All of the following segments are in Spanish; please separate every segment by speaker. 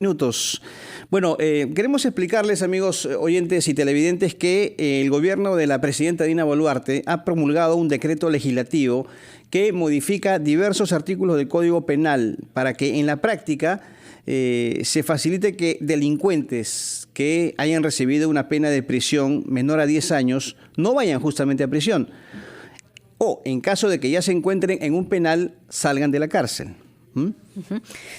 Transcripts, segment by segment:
Speaker 1: Minutos. Bueno, queremos explicarles, amigos oyentes y televidentes, que el gobierno de la presidenta Dina Boluarte ha promulgado un decreto legislativo que modifica diversos artículos del Código Penal para que en la práctica se facilite que delincuentes que hayan recibido una pena de prisión menor a 10 años no vayan justamente a prisión, o en caso de que ya se encuentren en un penal, salgan de la cárcel.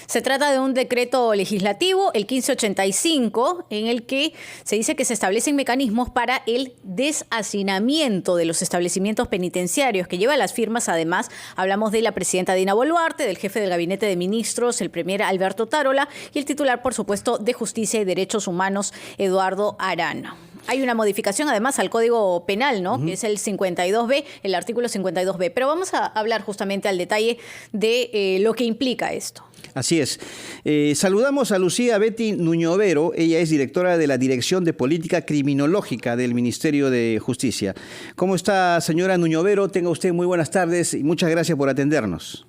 Speaker 2: Se trata de un decreto legislativo, el 1585, en el que se dice que se establecen mecanismos para el deshacinamiento de los establecimientos penitenciarios, que lleva las firmas, además, hablamos de la presidenta Dina Boluarte, del jefe del gabinete de ministros, el premier Alberto Tarola, y el titular, por supuesto, de Justicia y Derechos Humanos, Eduardo Arana. Hay una modificación, además, al Código Penal, ¿no? Que es el 52B, el artículo 52B. Pero vamos a hablar justamente al detalle de lo que implica esto.
Speaker 1: Así es. Saludamos a Lucía Betty Nuñovero. Ella es directora de la Dirección de Política Criminológica del Ministerio de Justicia. ¿Cómo está, señora Nuñovero? Tenga usted muy buenas tardes y muchas gracias por atendernos.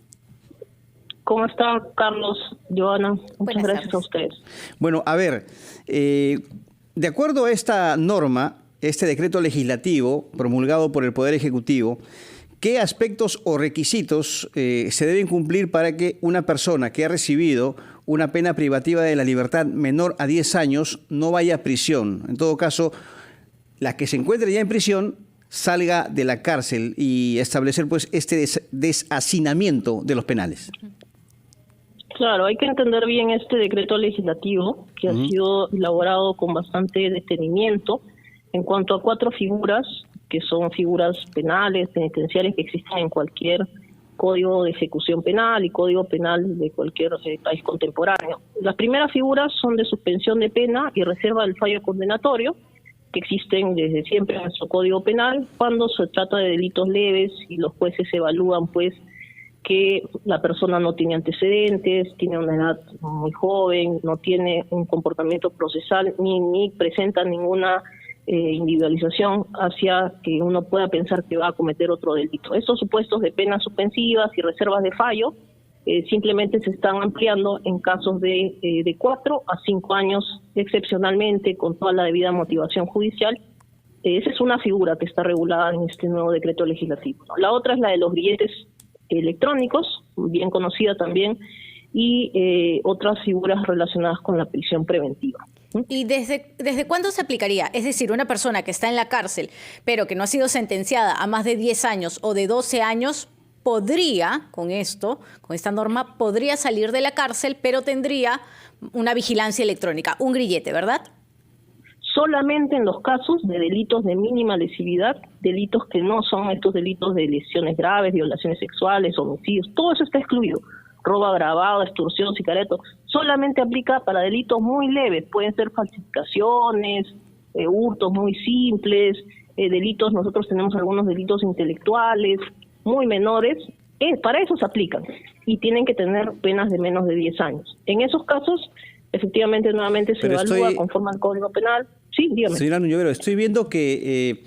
Speaker 3: ¿Cómo está, Carlos, Joana? Muchas gracias a ustedes.
Speaker 1: Bueno, a ver, de acuerdo a esta norma, este decreto legislativo promulgado por el Poder Ejecutivo, ¿qué aspectos o requisitos se deben cumplir para que una persona que ha recibido una pena privativa de la libertad menor a 10 años no vaya a prisión? En todo caso, la que se encuentre ya en prisión salga de la cárcel y establecer pues este deshacinamiento de los penales.
Speaker 3: Claro, hay que entender bien este decreto legislativo que ha sido elaborado con bastante detenimiento en cuanto a 4 figuras, que son figuras penales, penitenciarias que existen en cualquier código de ejecución penal y código penal de cualquier país contemporáneo. Las primeras figuras son de suspensión de pena y reserva del fallo condenatorio, que existen desde siempre en nuestro código penal, cuando se trata de delitos leves y los jueces evalúan pues que la persona no tiene antecedentes, tiene una edad muy joven, no tiene un comportamiento procesal ni presenta ninguna individualización hacia que uno pueda pensar que va a cometer otro delito. Estos supuestos de penas suspensivas y reservas de fallo simplemente se están ampliando en casos de 4 a 5 años excepcionalmente, con toda la debida motivación judicial. Esa es una figura que está regulada en este nuevo decreto legislativo. La otra es la de los grilletes electrónicos, bien conocida también, y otras figuras relacionadas con la prisión preventiva.
Speaker 2: ¿Y desde cuándo se aplicaría? Es decir, una persona que está en la cárcel, pero que no ha sido sentenciada a más de 10 años o de 12 años, podría, con esta norma, podría salir de la cárcel, pero tendría una vigilancia electrónica, un grillete, ¿verdad?
Speaker 3: Solamente en los casos de delitos de mínima lesividad, delitos que no son estos delitos de lesiones graves, violaciones sexuales, homicidios, todo eso está excluido. Robo agravado, extorsión, sicariato, solamente aplica para delitos muy leves, pueden ser falsificaciones, hurtos muy simples, delitos, nosotros tenemos algunos delitos intelectuales muy menores, para eso se aplican y tienen que tener penas de menos de 10 años. En esos casos, efectivamente, nuevamente se evalúa conforme al Código Penal. Sí, dígame.
Speaker 1: Señora Nuñovero, estoy viendo que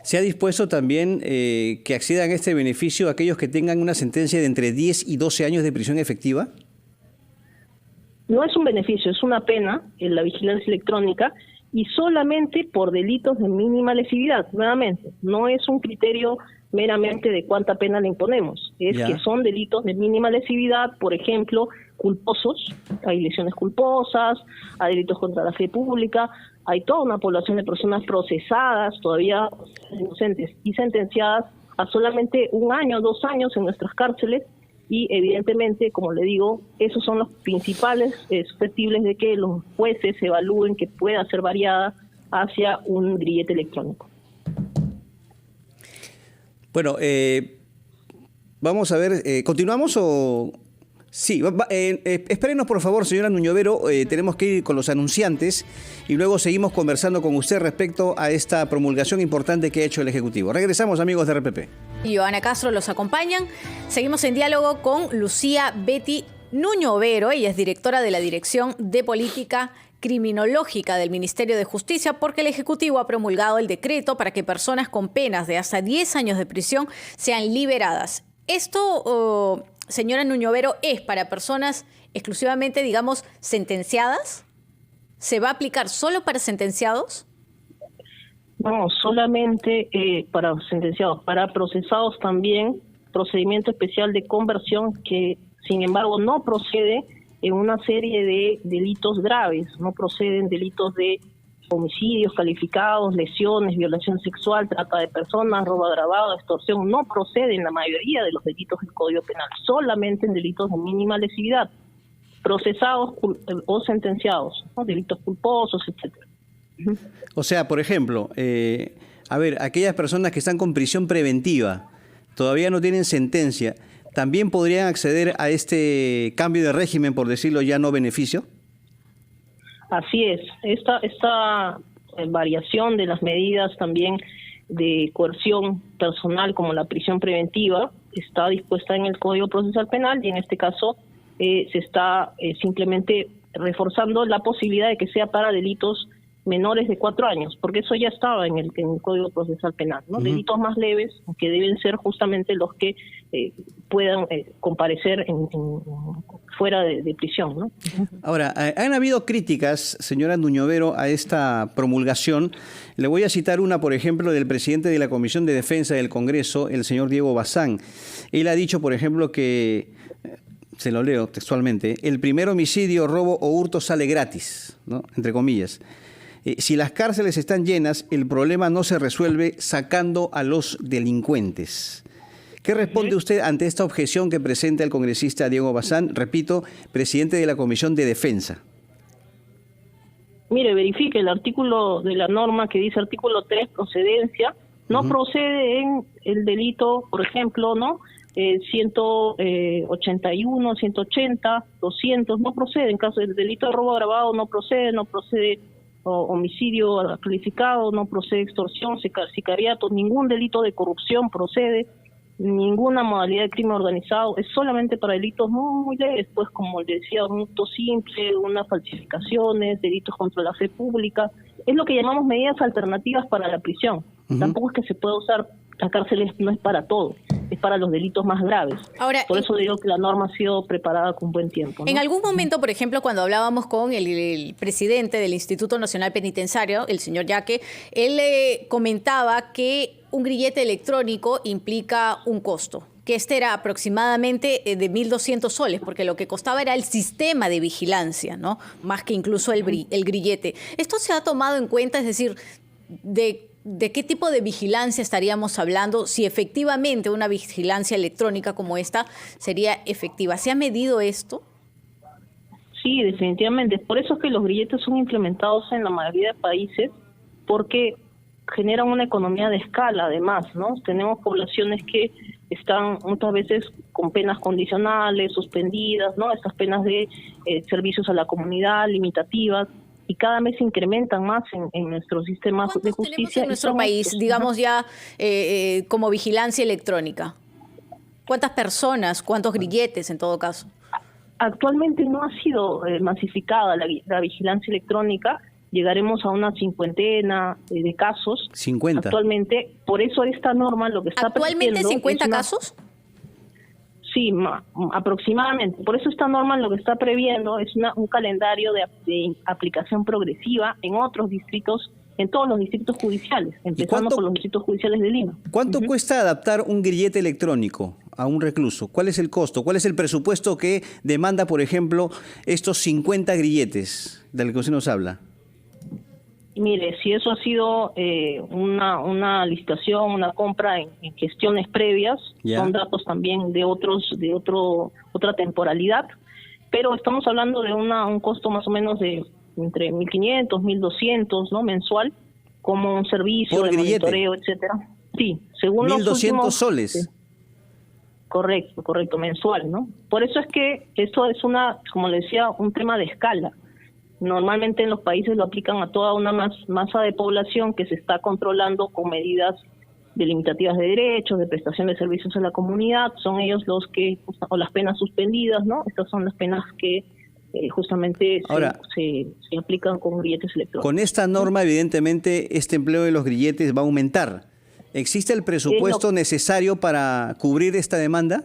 Speaker 1: se ha dispuesto también que accedan a este beneficio aquellos que tengan una sentencia de entre 10 y 12 años de prisión efectiva.
Speaker 3: No es un beneficio, es una pena en la vigilancia electrónica y solamente por delitos de mínima lesividad. Nuevamente, no es un criterio meramente de cuánta pena le imponemos, es que son delitos de mínima lesividad, por ejemplo, culposos, hay lesiones culposas, hay delitos contra la fe pública, hay toda una población de personas procesadas, todavía inocentes y sentenciadas a solamente 1 año, 2 años en nuestras cárceles y evidentemente, como le digo, esos son los principales susceptibles de que los jueces evalúen que pueda ser variada hacia un grillete electrónico.
Speaker 1: Bueno, vamos a ver, ¿continuamos o...? Sí, espérenos por favor, señora Nuñovero, tenemos que ir con los anunciantes y luego seguimos conversando con usted respecto a esta promulgación importante que ha hecho el Ejecutivo. Regresamos, amigos de RPP.
Speaker 2: Y Joana Castro los acompañan. Seguimos en diálogo con Lucía Betty Nuñovero, ella es directora de la Dirección de Política Criminológica del Ministerio de Justicia, porque el Ejecutivo ha promulgado el decreto para que personas con penas de hasta 10 años de prisión sean liberadas. Esto, señora Nuñovero, es para personas exclusivamente, digamos, sentenciadas? ¿Se va a aplicar solo para sentenciados?
Speaker 3: No, solamente para sentenciados, para procesados también, procedimiento especial de conversión que, sin embargo, no procede en una serie de delitos graves, no proceden delitos de homicidios calificados, lesiones, violación sexual, trata de personas, robo agravado, extorsión, no procede en la mayoría de los delitos del Código Penal, solamente en delitos de mínima lesividad, procesados o sentenciados, ¿no? Delitos culposos, etcétera.
Speaker 1: O sea, por ejemplo, aquellas personas que están con prisión preventiva, todavía no tienen sentencia, ¿también podrían acceder a este cambio de régimen, por decirlo ya, no beneficio?
Speaker 3: Así es. Esta variación de las medidas también de coerción personal como la prisión preventiva está dispuesta en el Código Procesal Penal y en este caso se está simplemente reforzando la posibilidad de que sea para delitos menores de 4 años, porque eso ya estaba en el Código Procesal Penal, ¿no? Delitos más leves, que deben ser justamente los que puedan comparecer fuera de prisión, ¿no?
Speaker 1: Ahora, han habido críticas, señora Anduñovero, a esta promulgación. Le voy a citar una, por ejemplo, del presidente de la Comisión de Defensa del Congreso, el señor Diego Bazán. Él ha dicho, por ejemplo, que, se lo leo textualmente, el primer homicidio, robo o hurto sale gratis, ¿no? Entre comillas. Si las cárceles están llenas, el problema no se resuelve sacando a los delincuentes. ¿Qué responde usted ante esta objeción que presenta el congresista Diego Bazán, repito, presidente de la Comisión de Defensa?
Speaker 3: Mire, verifique el artículo de la norma que dice artículo 3, procedencia, no procede en el delito, por ejemplo, ¿no? 181, 180, 200, no procede. En caso del delito de robo agravado no procede homicidio calificado, no procede extorsión, sicariato, ningún delito de corrupción procede, ninguna modalidad de crimen organizado, es solamente para delitos muy leves, pues como le decía, un hurto simple, unas falsificaciones, delitos contra la fe pública, es lo que llamamos medidas alternativas para la prisión. Tampoco es que se pueda usar, la cárcel no es para todo, es para los delitos más graves. Ahora, por eso digo que la norma ha sido preparada con buen tiempo, ¿no?
Speaker 2: En algún momento, por ejemplo, cuando hablábamos con el presidente del Instituto Nacional Penitenciario, el señor Yaque, él comentaba que un grillete electrónico implica un costo, que este era aproximadamente de 1.200 soles, porque lo que costaba era el sistema de vigilancia, ¿no? Más que incluso el grillete. ¿Esto se ha tomado en cuenta? Es decir, ¿de qué tipo de vigilancia estaríamos hablando? Si efectivamente una vigilancia electrónica como esta sería efectiva. ¿Se ha medido esto?
Speaker 3: Sí, definitivamente. Por eso es que los grilletes son implementados en la mayoría de países, porque generan una economía de escala, además, ¿no? Tenemos poblaciones que están muchas veces con penas condicionales, suspendidas, ¿no? Estas penas de servicios a la comunidad, limitativas, y cada mes se incrementan más en nuestro sistema de justicia.
Speaker 2: Tenemos en nuestro país, digamos ya, como vigilancia electrónica? ¿Cuántas personas, cuántos grilletes en todo caso?
Speaker 3: Actualmente no ha sido masificada la vigilancia electrónica. Llegaremos a una 50 de casos.
Speaker 1: 50.
Speaker 3: Actualmente, por eso esta norma lo que está
Speaker 2: ¿Actualmente 50 casos?
Speaker 3: Sí, aproximadamente. Por eso esta norma lo que está previendo es un calendario de aplicación progresiva en otros distritos, en todos los distritos judiciales, empezando por los distritos judiciales de Lima.
Speaker 1: ¿Cuánto cuesta adaptar un grillete electrónico a un recluso? ¿Cuál es el costo? ¿Cuál es el presupuesto que demanda, por ejemplo, estos 50 grilletes del que usted nos habla?
Speaker 3: Mire, si eso ha sido una licitación, una compra en gestiones previas, son datos también de otra temporalidad, pero estamos hablando de un costo más o menos de entre 1.500, 1.200, ¿no? Mensual, como un servicio de monitoreo, etcétera. Sí, según
Speaker 1: 1.200 soles.
Speaker 3: Correcto, mensual, ¿no? Por eso es que esto es como le decía, un tema de escala. Normalmente en los países lo aplican a toda una masa de población que se está controlando con medidas delimitativas de derechos, de prestación de servicios a la comunidad. Son ellos los que, o las penas suspendidas, ¿no? Estas son las penas que justamente se aplican con grilletes electrónicos.
Speaker 1: Con esta norma, evidentemente, este empleo de los grilletes va a aumentar. ¿Existe el presupuesto necesario para cubrir esta demanda?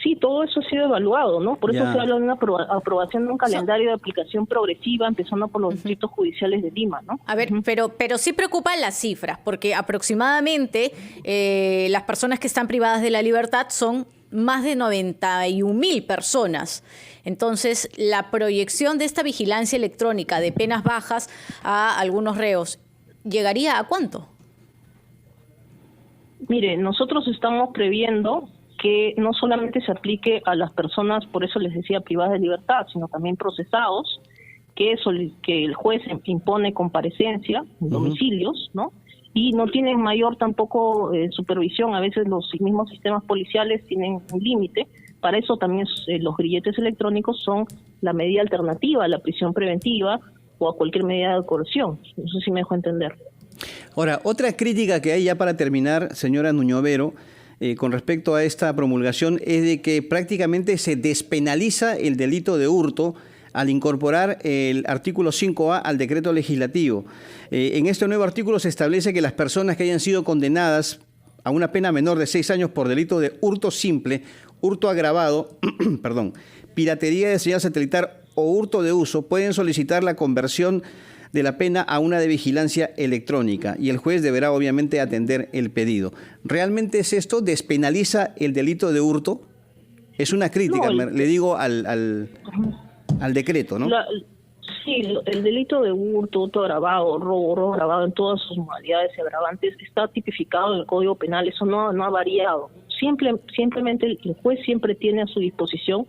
Speaker 3: Sí, todo eso ha sido evaluado, ¿no? Por eso
Speaker 1: Ya.
Speaker 3: se habla de una aprobación de un calendario de aplicación progresiva, empezando por los distritos judiciales de Lima, ¿no?
Speaker 2: A ver, pero sí preocupan las cifras, porque aproximadamente las personas que están privadas de la libertad son más de 91.000 personas. Entonces, la proyección de esta vigilancia electrónica de penas bajas a algunos reos, ¿llegaría a cuánto?
Speaker 3: Mire, nosotros estamos previendo que no solamente se aplique a las personas, por eso les decía, privadas de libertad, sino también procesados, que el juez impone comparecencia en domicilios, ¿no? Y no tienen mayor tampoco supervisión. A veces los mismos sistemas policiales tienen un límite. Para eso también los grilletes electrónicos son la medida alternativa a la prisión preventiva o a cualquier medida de coerción. No sé si me dejo entender.
Speaker 1: Ahora, otra crítica que hay ya para terminar, señora Nuñovero, con respecto a esta promulgación es de que prácticamente se despenaliza el delito de hurto al incorporar el artículo 5A al decreto legislativo. En este nuevo artículo se establece que las personas que hayan sido condenadas a una pena menor de 6 años por delito de hurto simple, hurto agravado, perdón, piratería de señal satelital o hurto de uso, pueden solicitar la conversión de la pena a una de vigilancia electrónica y el juez deberá obviamente atender el pedido. ¿Realmente es esto? ¿Despenaliza el delito de hurto? Es una crítica,
Speaker 3: No,
Speaker 1: le digo al decreto, ¿no?
Speaker 3: Sí, el delito de hurto agravado, robo agravado en todas sus modalidades y agravantes está tipificado en el Código Penal, eso no ha variado. Simplemente el juez siempre tiene a su disposición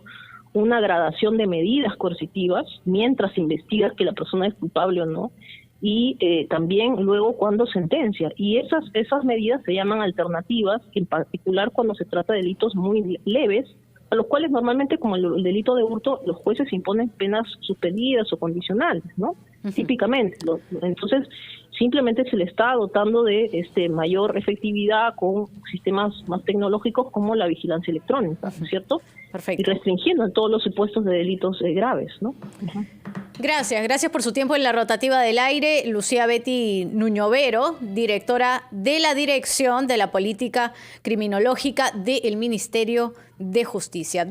Speaker 3: una gradación de medidas coercitivas mientras investiga que la persona es culpable o no, y también luego cuando sentencia. Y esas medidas se llaman alternativas, en particular cuando se trata de delitos muy leves, a los cuales normalmente, como el delito de hurto, los jueces imponen penas suspendidas o condicionales, ¿no? Típicamente. Entonces, simplemente se le está dotando de mayor efectividad con sistemas más tecnológicos como la vigilancia electrónica, ¿no es cierto?
Speaker 2: Perfecto.
Speaker 3: Y restringiendo en todos los supuestos de delitos graves, ¿no?
Speaker 2: Gracias por su tiempo en la rotativa del aire. Lucía Betty Nuñovero, directora de la Dirección de la Política Criminológica del Ministerio de Justicia.